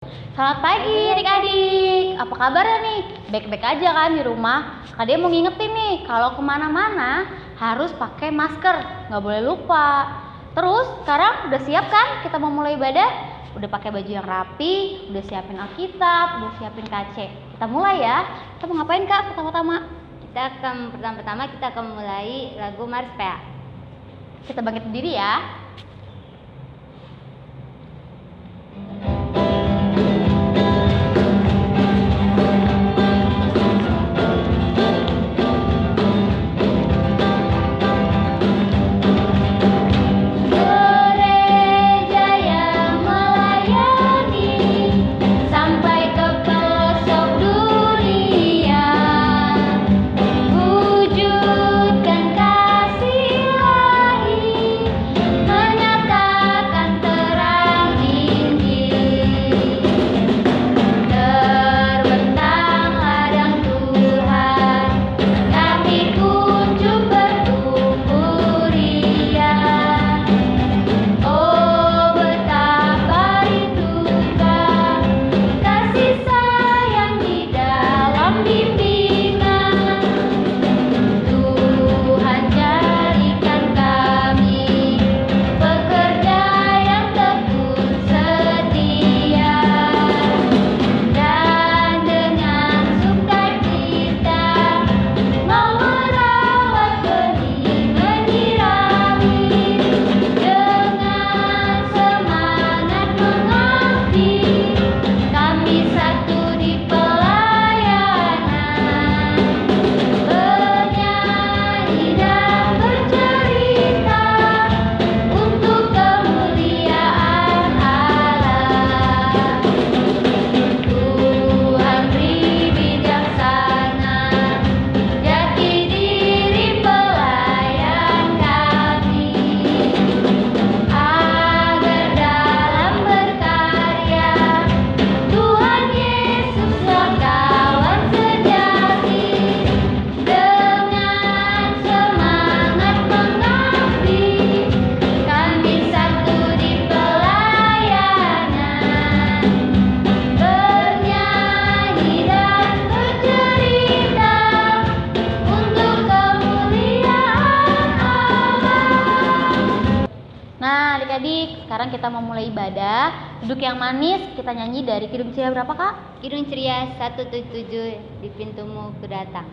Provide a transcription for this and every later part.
Selamat pagi adik-adik, apa kabarnya nih? Baik-baik aja kan di rumah? Kak Dia mau ngingetin nih, kalau kemana-mana harus pakai masker, nggak boleh lupa. Terus sekarang udah siap kan kita mau mulai ibadah? Udah pakai baju yang rapi, udah siapin Alkitab, udah siapin KC. Kita mulai ya. Kita mau ngapain Kak pertama-tama? Pertama-tama kita akan mulai lagu Mars PA. Kita bangkit berdiri ya. Nah adik-adik, sekarang kita mau mulai ibadah. Duduk yang manis, kita nyanyi dari Kidung Ceria berapa Kak? Kidung Ceria 177, di pintumu ku datang.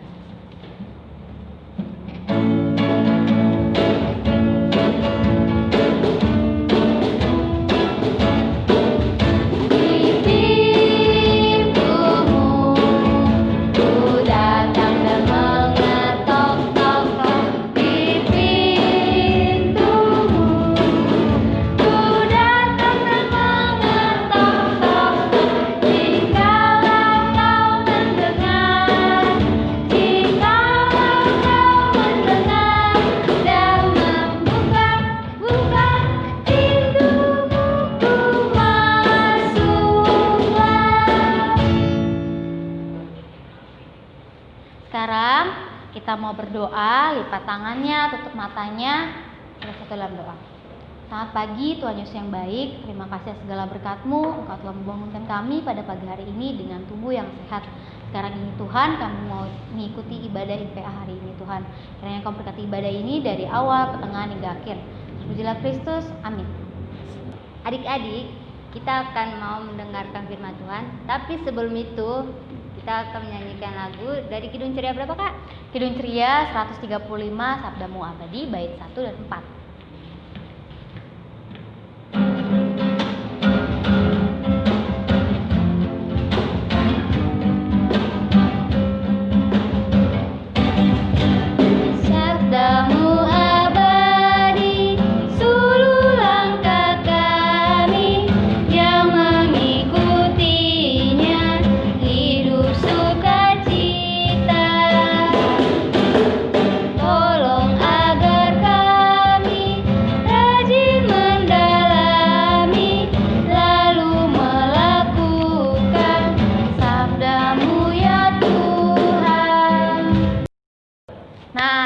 Sekarang kita mau berdoa, lipat tangannya, tutup matanya, kita satu dalam doa. Selamat pagi Tuhan Yesus yang baik, terima kasih atas segala berkat-Mu, Engkau telah membangunkan kami pada pagi hari ini dengan tubuh yang sehat. Sekarang ini Tuhan, kami mau mengikuti ibadah IPA hari ini Tuhan. Kiranya Engkau berkati ibadah ini dari awal, pertengahan hingga akhir. Terpujilah Kristus, amin. Adik-adik, kita akan mau mendengarkan firman Tuhan, tapi sebelum itu kita akan menyanyikan lagu dari Kidung Ceria berapa Kak? Kidung Ceria 135, Sabdamu Abadi, bait 1 dan 4.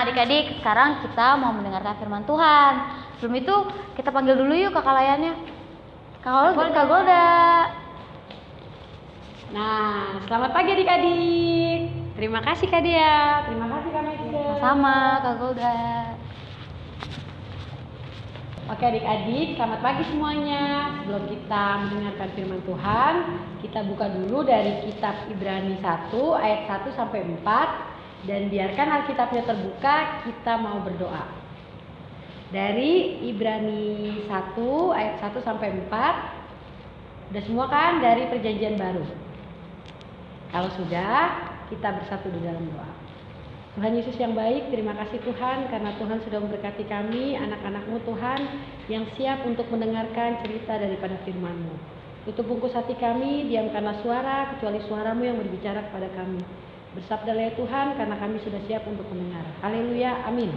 Adik-adik, sekarang kita mau mendengarkan firman Tuhan. Sebelum itu, kita panggil dulu yuk kakak layannya. Kak Golda. Nah, selamat pagi adik-adik. Terima kasih Kak Dea. Terima kasih Kak Maisha. Sama Kak Golda. Oke adik-adik, selamat pagi semuanya. Sebelum kita mendengarkan firman Tuhan, kita buka dulu dari kitab Ibrani 1 ayat 1 sampai 4. Dan biarkan Alkitabnya terbuka, kita mau berdoa. Dari Ibrani 1 ayat 1 sampai 4. Udah semua kan dari perjanjian baru? Kalau sudah, kita bersatu di dalam doa. Tuhan Yesus yang baik, terima kasih Tuhan karena Tuhan sudah memberkati kami, anak-anak-Mu Tuhan yang siap untuk mendengarkan cerita daripada firman-Mu. Tutup bungkus hati kami, diamkanlah suara kecuali suara-Mu yang berbicara kepada kami. Bersabdalah ya Tuhan karena kami sudah siap untuk mendengar. Haleluya, amin.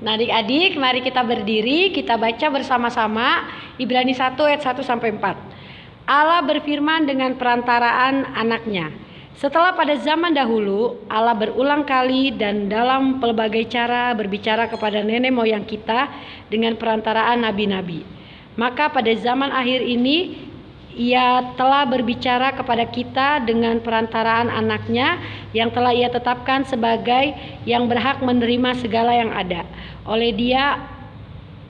Nah adik-adik, mari kita berdiri, kita baca bersama-sama Ibrani 1 ayat 1 sampai 4. Allah berfirman dengan perantaraan anaknya. Setelah pada zaman dahulu Allah berulang kali dan dalam pelbagai cara berbicara kepada nenek moyang kita dengan perantaraan nabi-nabi. Maka pada zaman akhir ini Ia telah berbicara kepada kita dengan perantaraan anaknya yang telah Ia tetapkan sebagai yang berhak menerima segala yang ada. Oleh Dia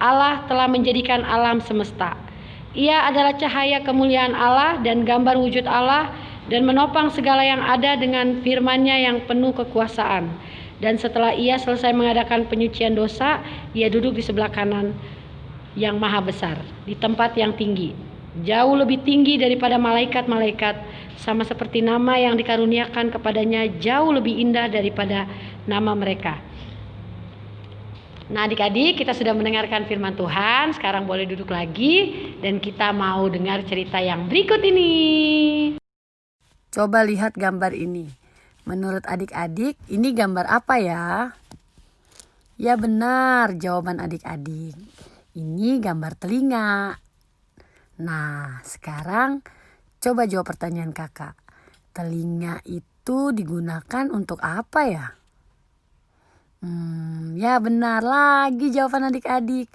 Allah telah menjadikan alam semesta. Ia adalah cahaya kemuliaan Allah dan gambar wujud Allah dan menopang segala yang ada dengan firman-Nya yang penuh kekuasaan. Dan setelah Ia selesai mengadakan penyucian dosa, Ia duduk di sebelah kanan yang maha besar, di tempat yang tinggi, jauh lebih tinggi daripada malaikat-malaikat, sama seperti nama yang dikaruniakan kepadanya jauh lebih indah daripada nama mereka. Nah adik-adik, kita sudah mendengarkan firman Tuhan, sekarang boleh duduk lagi dan kita mau dengar cerita yang berikut ini. Coba lihat gambar ini. Menurut adik-adik, ini gambar apa ya? Ya benar, jawaban adik-adik. Ini gambar telinga. Nah, sekarang coba jawab pertanyaan kakak. Telinga itu digunakan untuk apa ya? Ya benar lagi jawaban adik-adik.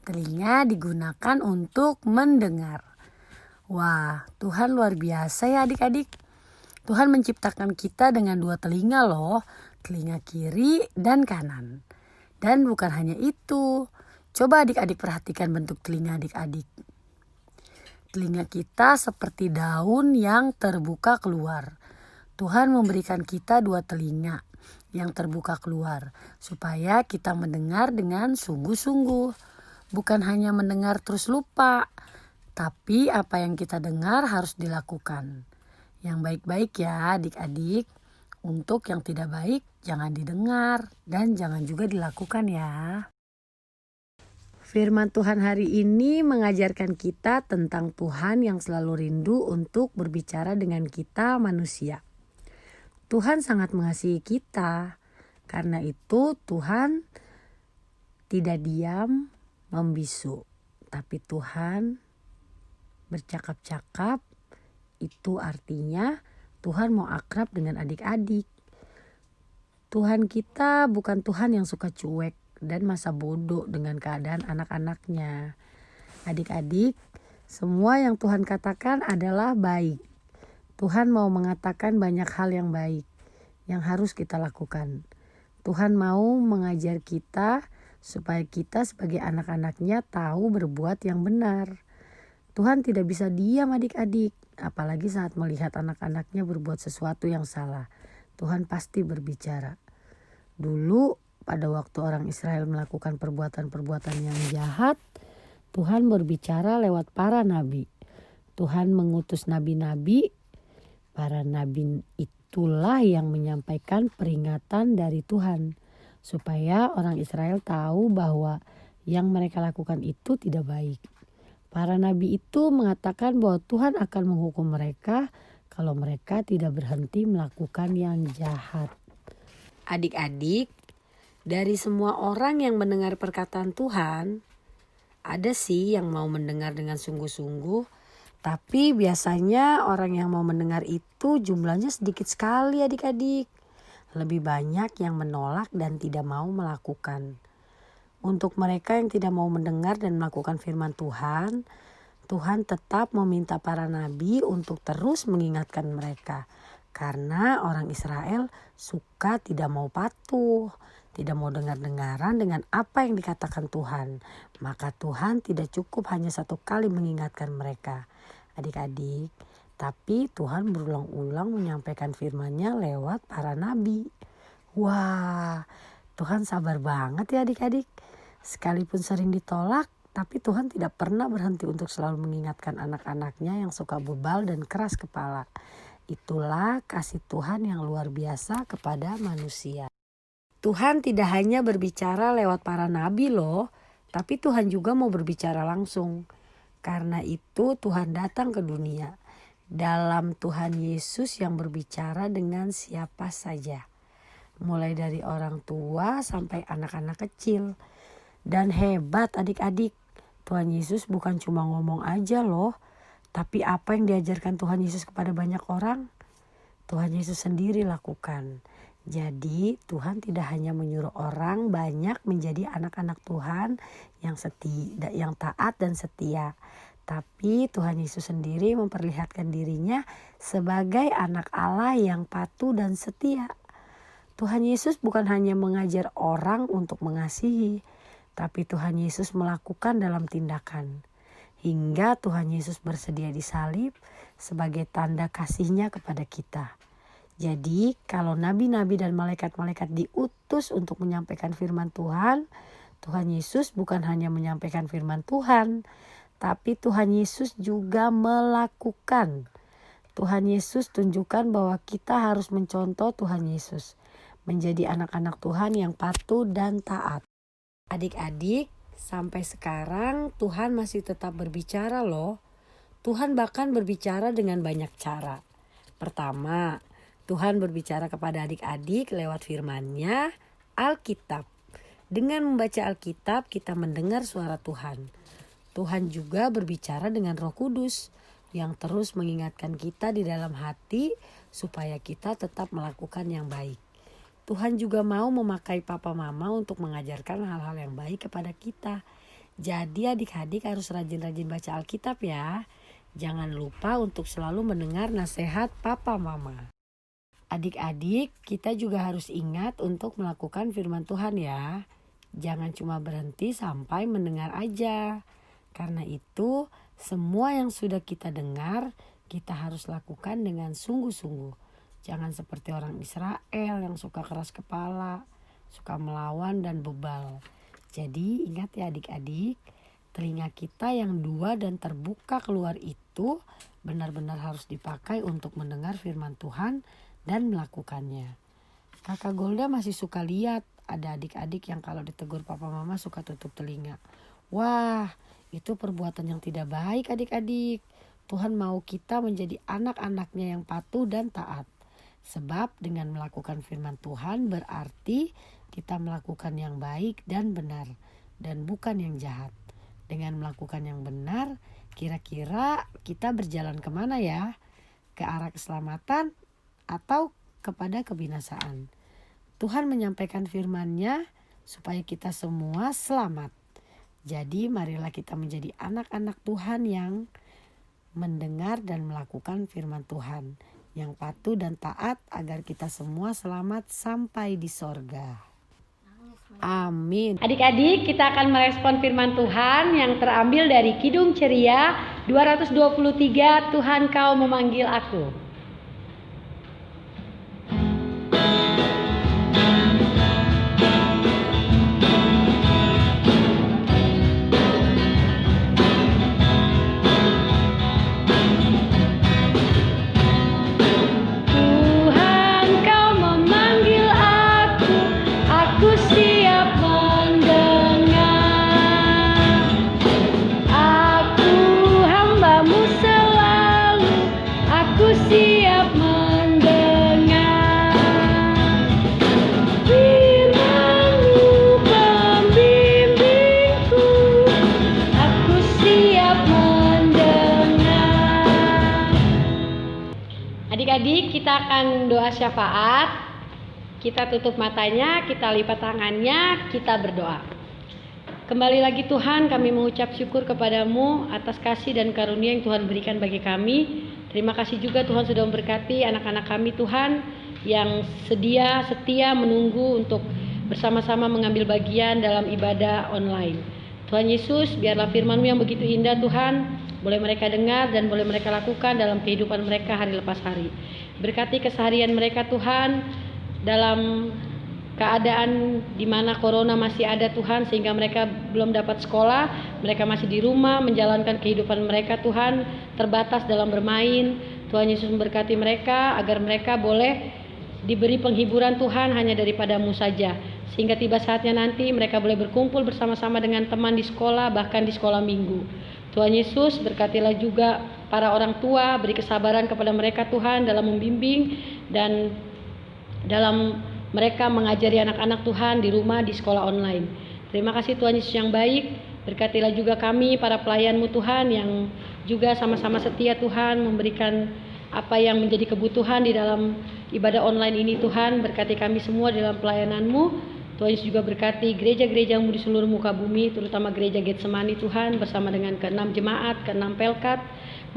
Telinga digunakan untuk mendengar. Wah, Tuhan luar biasa ya adik-adik. Tuhan menciptakan kita dengan dua telinga loh, telinga kiri dan kanan. Dan bukan hanya itu, coba adik-adik perhatikan bentuk telinga adik-adik. Telinga kita seperti daun yang terbuka keluar. Tuhan memberikan kita dua telinga yang terbuka keluar, supaya kita mendengar dengan sungguh-sungguh. Bukan hanya mendengar terus lupa, tapi apa yang kita dengar harus dilakukan. Yang baik-baik ya adik-adik. Untuk yang tidak baik jangan didengar dan jangan juga dilakukan ya. Firman Tuhan hari ini mengajarkan kita tentang Tuhan yang selalu rindu untuk berbicara dengan kita manusia. Tuhan sangat mengasihi kita. Karena itu Tuhan tidak diam membisu. Tapi Tuhan bercakap-cakap. Itu artinya Tuhan mau akrab dengan adik-adik. Tuhan kita bukan Tuhan yang suka cuek dan masa bodoh dengan keadaan anak-anaknya. Adik-adik, semua yang Tuhan katakan adalah baik. Tuhan mau mengatakan banyak hal yang baik yang harus kita lakukan. Tuhan mau mengajar kita supaya kita sebagai anak-anaknya tahu berbuat yang benar. Tuhan tidak bisa diam adik-adik. Apalagi saat melihat anak-anaknya berbuat sesuatu yang salah. Tuhan pasti berbicara. Dulu pada waktu orang Israel melakukan perbuatan-perbuatan yang jahat, Tuhan berbicara lewat para nabi. Tuhan mengutus nabi-nabi. Para nabi itulah yang menyampaikan peringatan dari Tuhan. Supaya orang Israel tahu bahwa yang mereka lakukan itu tidak baik. Para nabi itu mengatakan bahwa Tuhan akan menghukum mereka kalau mereka tidak berhenti melakukan yang jahat. Adik-adik, dari semua orang yang mendengar perkataan Tuhan, ada sih yang mau mendengar dengan sungguh-sungguh, tapi biasanya orang yang mau mendengar itu jumlahnya sedikit sekali adik-adik. Lebih banyak yang menolak dan tidak mau melakukan. Untuk mereka yang tidak mau mendengar dan melakukan firman Tuhan, Tuhan tetap meminta para nabi untuk terus mengingatkan mereka. Karena orang Israel suka tidak mau patuh, tidak mau dengar-dengaran dengan apa yang dikatakan Tuhan. Maka Tuhan tidak cukup hanya satu kali mengingatkan mereka. Adik-adik, tapi Tuhan berulang-ulang menyampaikan firman-Nya lewat para nabi. Wah, Tuhan sabar banget ya adik-adik. Sekalipun sering ditolak, tapi Tuhan tidak pernah berhenti untuk selalu mengingatkan anak-anaknya yang suka bebal dan keras kepala. Itulah kasih Tuhan yang luar biasa kepada manusia. Tuhan tidak hanya berbicara lewat para nabi loh, tapi Tuhan juga mau berbicara langsung. Karena itu Tuhan datang ke dunia. Dalam Tuhan Yesus yang berbicara dengan siapa saja. Mulai dari orang tua sampai anak-anak kecil. Dan hebat adik-adik, Tuhan Yesus bukan cuma ngomong aja loh. Tapi apa yang diajarkan Tuhan Yesus kepada banyak orang, Tuhan Yesus sendiri lakukan. Jadi Tuhan tidak hanya menyuruh orang banyak menjadi anak-anak Tuhan yang taat dan setia. Tapi Tuhan Yesus sendiri memperlihatkan dirinya sebagai anak Allah yang patuh dan setia. Tuhan Yesus bukan hanya mengajar orang untuk mengasihi, tapi Tuhan Yesus melakukan dalam tindakan. Hingga Tuhan Yesus bersedia disalib sebagai tanda kasih-Nya kepada kita. Jadi kalau nabi-nabi dan malaikat-malaikat diutus untuk menyampaikan firman Tuhan, Tuhan Yesus bukan hanya menyampaikan firman Tuhan, tapi Tuhan Yesus juga melakukan. Tuhan Yesus tunjukkan bahwa kita harus mencontoh Tuhan Yesus, menjadi anak-anak Tuhan yang patuh dan taat. Adik-adik, sampai sekarang Tuhan masih tetap berbicara loh. Tuhan bahkan berbicara dengan banyak cara. Pertama, Tuhan berbicara kepada adik-adik lewat firman-Nya, Alkitab. Dengan membaca Alkitab, kita mendengar suara Tuhan. Tuhan juga berbicara dengan Roh Kudus yang terus mengingatkan kita di dalam hati supaya kita tetap melakukan yang baik. Tuhan juga mau memakai papa mama untuk mengajarkan hal-hal yang baik kepada kita. Jadi adik-adik harus rajin-rajin baca Alkitab ya. Jangan lupa untuk selalu mendengar nasihat papa mama. Adik-adik, kita juga harus ingat untuk melakukan firman Tuhan ya. Jangan cuma berhenti sampai mendengar aja. Karena itu, semua yang sudah kita dengar, kita harus lakukan dengan sungguh-sungguh. Jangan seperti orang Israel yang suka keras kepala, suka melawan dan bebal. Jadi ingat ya adik-adik, telinga kita yang dua dan terbuka keluar itu benar-benar harus dipakai untuk mendengar firman Tuhan dan melakukannya. Kakak Golda masih suka lihat ada adik-adik yang kalau ditegur papa mama suka tutup telinga. Wah, itu perbuatan yang tidak baik adik-adik. Tuhan mau kita menjadi anak-anaknya yang patuh dan taat. Sebab dengan melakukan firman Tuhan berarti kita melakukan yang baik dan benar dan bukan yang jahat. Dengan melakukan yang benar, kira-kira kita berjalan kemana ya? Ke arah keselamatan atau kepada kebinasaan? Tuhan menyampaikan firman-Nya supaya kita semua selamat. Jadi marilah kita menjadi anak-anak Tuhan yang mendengar dan melakukan firman Tuhan, yang patuh dan taat agar kita semua selamat sampai di sorga. Amin. Adik-adik, kita akan merespon firman Tuhan yang terambil dari Kidung Ceria 223, Tuhan Kau Memanggil Aku. Adik-adik, kita akan doa syafaat. Kita tutup matanya, kita lipat tangannya, kita berdoa. Kembali lagi Tuhan, kami mengucap syukur kepadamu atas kasih dan karunia yang Tuhan berikan bagi kami. Terima kasih juga Tuhan sudah memberkati anak-anak kami Tuhan yang setia menunggu untuk bersama-sama mengambil bagian dalam ibadah online. Tuhan Yesus, biarlah firman-Mu yang begitu indah Tuhan, boleh mereka dengar dan boleh mereka lakukan dalam kehidupan mereka hari lepas hari. Berkati keseharian mereka Tuhan dalam keadaan di mana corona masih ada Tuhan, sehingga mereka belum dapat sekolah, mereka masih di rumah menjalankan kehidupan mereka Tuhan, terbatas dalam bermain. Tuhan Yesus memberkati mereka agar mereka boleh diberi penghiburan Tuhan hanya daripada-Mu saja, sehingga tiba saatnya nanti mereka boleh berkumpul bersama-sama dengan teman di sekolah, bahkan di sekolah minggu. Tuhan Yesus, berkatilah juga para orang tua, beri kesabaran kepada mereka Tuhan dalam membimbing dan dalam mereka mengajari anak-anak Tuhan di rumah, di sekolah online. Terima kasih Tuhan Yesus yang baik. Berkatilah juga kami para pelayan-Mu Tuhan yang juga sama-sama setia Tuhan, memberikan apa yang menjadi kebutuhan di dalam ibadah online ini Tuhan. Berkati kami semua dalam pelayanan-Mu. Tuhan Yesus juga berkati gereja-gereja-Mu di seluruh muka bumi, terutama gereja Getsemani Tuhan, bersama dengan ke-6 jemaat, ke-6 pelkat,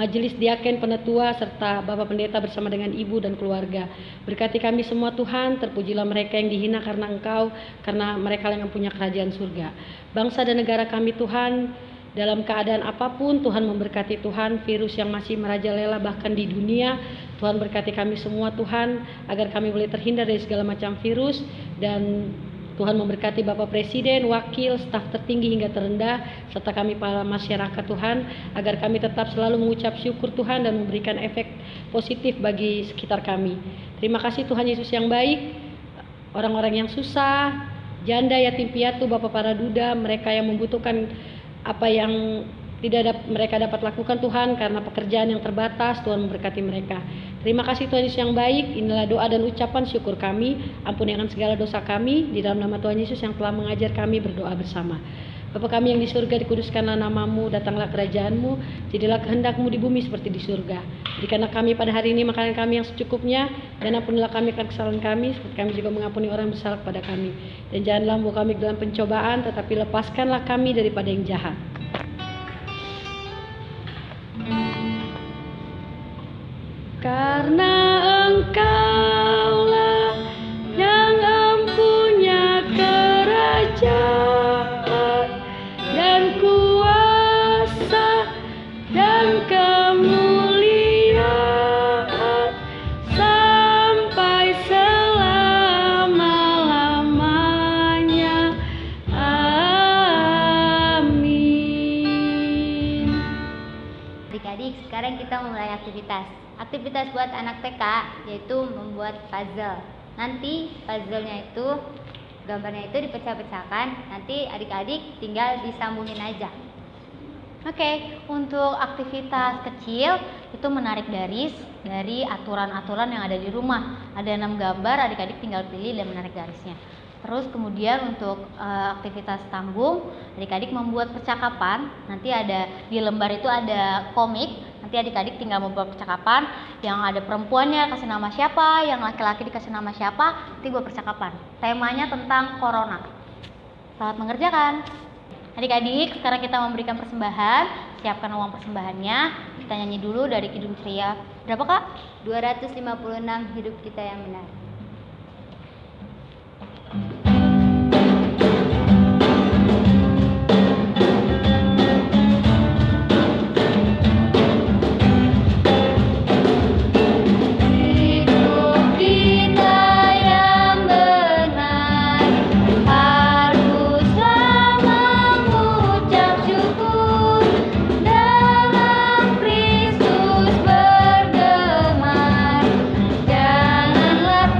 majelis diaken, penetua, serta Bapak Pendeta bersama dengan ibu dan keluarga. Berkati kami semua Tuhan, terpujilah mereka yang dihina karena Engkau, karena mereka yang punya kerajaan surga. Bangsa dan negara kami Tuhan, dalam keadaan apapun Tuhan memberkati Tuhan, virus yang masih merajalela bahkan di dunia, Tuhan berkati kami semua Tuhan, agar kami boleh terhindar dari segala macam virus, dan Tuhan memberkati Bapak Presiden, wakil, staf tertinggi hingga terendah, serta kami para masyarakat Tuhan, agar kami tetap selalu mengucap syukur Tuhan dan memberikan efek positif bagi sekitar kami. Terima kasih Tuhan Yesus yang baik. Orang-orang yang susah, janda, yatim piatu, Bapak para duda, mereka yang membutuhkan apa yang tidak mereka dapat lakukan Tuhan karena pekerjaan yang terbatas, Tuhan memberkati mereka. Terima kasih Tuhan Yesus yang baik. Inilah doa dan ucapan syukur kami. Ampuni akan segala dosa kami, di dalam nama Tuhan Yesus yang telah mengajar kami berdoa bersama. Bapa kami yang di surga, dikuduskanlah nama-Mu, datanglah kerajaan-Mu, jadilah kehendak-Mu di bumi seperti di surga. Berikanlah kami pada hari ini makanan kami yang secukupnya, dan ampunilah kami akan kesalahan kami, seperti kami juga mengampuni orang yang bersalah kepada kami. Dan janganlah membawa kami ke dalam pencobaan, tetapi lepaskanlah kami daripada yang jahat. Karena Engkaulah yang empunya kerajaan dan kuasa dan kemuliaan sampai selama-lamanya. Amin. Adik-adik, sekarang kita mulai aktivitas. Aktivitas buat anak TK yaitu membuat puzzle. Nanti puzzle-nya itu, gambarnya itu dipecah-pecahkan. Nanti adik-adik tinggal disambungin aja. Oke, untuk aktivitas kecil itu menarik garis dari aturan-aturan yang ada di rumah. Ada 6 gambar, adik-adik tinggal pilih dan menarik garisnya. Terus kemudian untuk aktivitas tanggung, adik-adik membuat percakapan. Nanti ada di lembar itu ada komik. Nanti adik-adik tinggal membuat percakapan. Yang ada perempuannya kasih nama siapa, yang laki-laki dikasih nama siapa, nanti buat percakapan. Temanya tentang corona. Selamat mengerjakan. Adik-adik, sekarang kita memberikan persembahan. Siapkan uang persembahannya. Kita nyanyi dulu dari Kidung Ceria. Berapa Kak? 256 hidup kita yang benar. Janganlah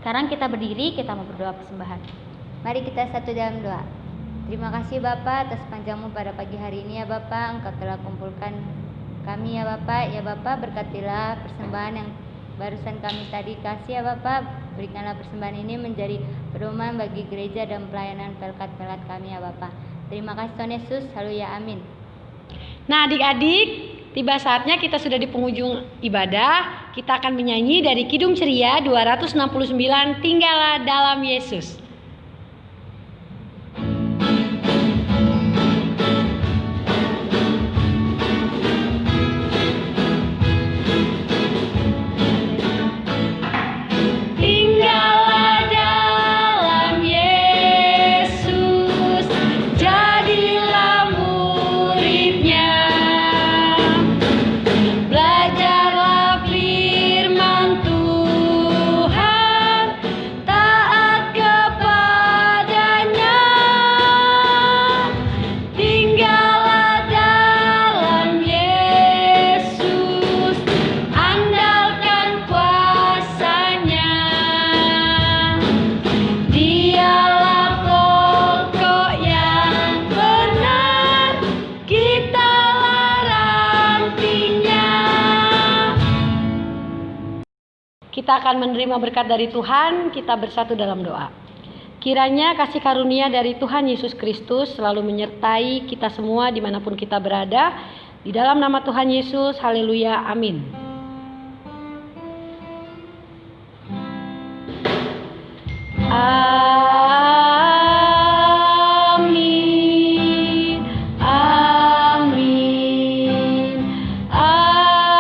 Sekarang kita berdiri, kita mau berdoa persembahan. Mari kita satu dalam doa. Terima kasih Bapak atas panjang-Mu pada pagi hari ini ya Bapak. Engkau telah kumpulkan kami ya Bapak. Ya Bapak, berkatilah persembahan yang barusan kami tadi kasih ya Bapak. Berikanlah persembahan ini menjadi pedoman bagi gereja dan pelayanan pelkat-pelkat kami ya Bapak. Terima kasih Tuhan Yesus. Haleluya, amin. Nah adik-adik, tiba saatnya kita sudah di penghujung ibadah. Kita akan menyanyi dari Kidung Ceria 269, Tinggallah dalam Yesus. Kita akan menerima berkat dari Tuhan, kita bersatu dalam doa. Kiranya kasih karunia dari Tuhan Yesus Kristus selalu menyertai kita semua dimanapun kita berada. Di dalam nama Tuhan Yesus, haleluya, amin. Amin, amin, amin.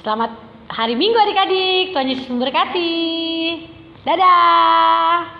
Selamat hari Minggu adik-adik, Tuhan Yesus memberkati. Dadah.